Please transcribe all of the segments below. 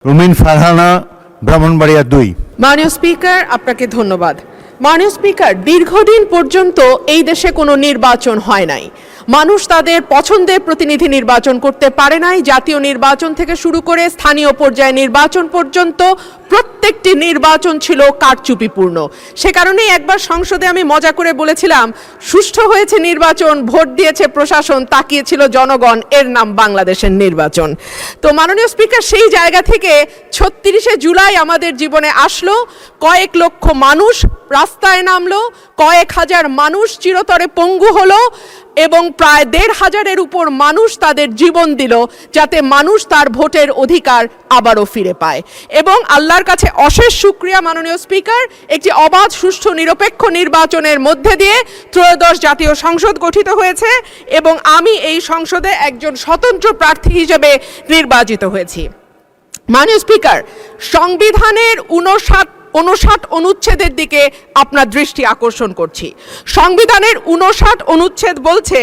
রুমিন ফারহানা, ব্রাহ্মণবাড়িয়া ২। মাননীয় স্পিকার, আপনাকে ধন্যবাদ। মাননীয় স্পিকার, দীর্ঘদিন পর্যন্ত এই দেশে কোনো নির্বাচন হয় নাই। মানুষ তাদের পছন্দের প্রতিনিধি নির্বাচন করতে পারে নাই। জাতীয় নির্বাচন থেকে শুরু করে স্থানীয় পর্যায়ে নির্বাচন পর্যন্ত প্রত্যেকটি নির্বাচন ছিল কারচুপিপূর্ণ। সে কারণেই একবার সংসদে আমি মজা করে বলেছিলাম, সুষ্ঠু হয়েছে নির্বাচন, ভোট দিয়েছে প্রশাসন, তাকিয়েছিল জনগণ, এর নাম বাংলাদেশের নির্বাচন। তো মাননীয় স্পিকার, সেই জায়গা থেকে ৩৬শে জুলাই আমাদের জীবনে আসলো, কয়েক লক্ষ মানুষ রাস্তায় নামলো, কয়েক হাজার মানুষ চিরতরে পঙ্গু হলো এবং প্রায় ১৫০০-এর উপর মানুষ তাদের জীবন দিল যাতে মানুষ তার ভোটের অধিকার আবারও ফিরে পায়। এবং আল্লাহর কাছে অশেষ শুকরিয়া মাননীয় স্পিকার, একটি অবাধ, সুষ্ঠু, নিরপেক্ষ নির্বাচনের মধ্যে দিয়ে ত্রয়োদশ জাতীয় সংসদ গঠিত হয়েছে এবং আমি এই সংসদে একজন স্বতন্ত্র প্রার্থী হিসেবে নির্বাচিত হয়েছি। মাননীয় স্পিকার, সংবিধানের ৫৯ অনুচ্ছেদের দিকে আপনার দৃষ্টি আকর্ষণ করছি। সংবিধানের ৫৯ অনুচ্ছেদ বলছে,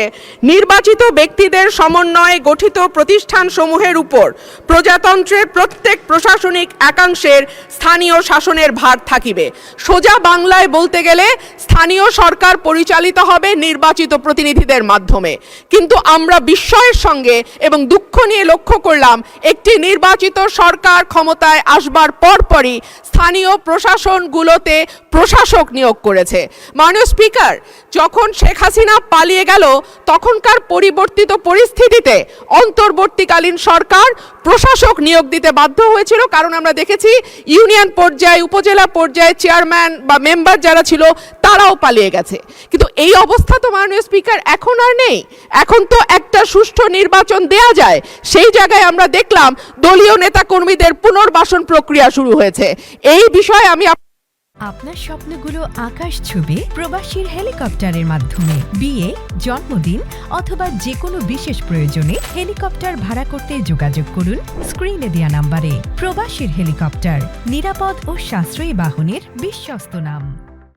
নির্বাচিত ব্যক্তিদের সমন্বয়ে গঠিত প্রতিষ্ঠানসমূহের উপর প্রজাতন্ত্রের প্রত্যেক প্রশাসনিক একাংশের স্থানীয় শাসনের ভার থাকিবে। সোজা বাংলায় বলতে গেলে স্থানীয় সরকার পরিচালিত হবে নির্বাচিত প্রতিনিধিদের মাধ্যমে। কিন্তু আমরা বিস্ময়ের সঙ্গে এবং দুঃখ নিয়ে লক্ষ্য করলাম, একটি নির্বাচিত সরকার ক্ষমতায় আসবার পরপরই স্থানীয় প্রশাসনগুলোতে প্রশাসক নিয়োগ করেছে। মাননীয় স্পিকার, যখন শেখ হাসিনা পালিয়ে গেল তখনকার পরিবর্তিত পরিস্থিতিতে অন্তর্বর্তীকালীন সরকার প্রশাসক নিয়োগ দিতে বাধ্য হয়েছিল, কারণ আমরা দেখেছি ইউনিয়ন পর্যায়ে, উপজেলা পর্যায়ে চেয়ারম্যান বা মেম্বার যারা ছিল তারাও পালিয়ে গেছে। কিন্তু এই অবস্থা তো মাননীয় স্পিকার এখন আর নেই। এখন তো একটা সুষ্ঠু নির্বাচন দেয়া যায়। সেই জায়গায় আমরা দেখলাম দলীয় নেতাকর্মীদের পুনর্বাসন প্রক্রিয়া শুরু হয়েছে। এই বিষয়ে আমি আপনার স্বপ্নগুলো আকাশ ছবি প্রবাসীর হেলিকপ্টারের মাধ্যমে বিয়ে, জন্মদিন অথবা যে কোনো বিশেষ প্রয়োজনে হেলিকপ্টার ভাড়া করতে যোগাযোগ করুন স্ক্রিনে দেয়া নাম্বারে। প্রবাসীর হেলিকপ্টার, নিরাপদ ও সাশ্রয়ী বাহনের বিশ্বস্ত নাম।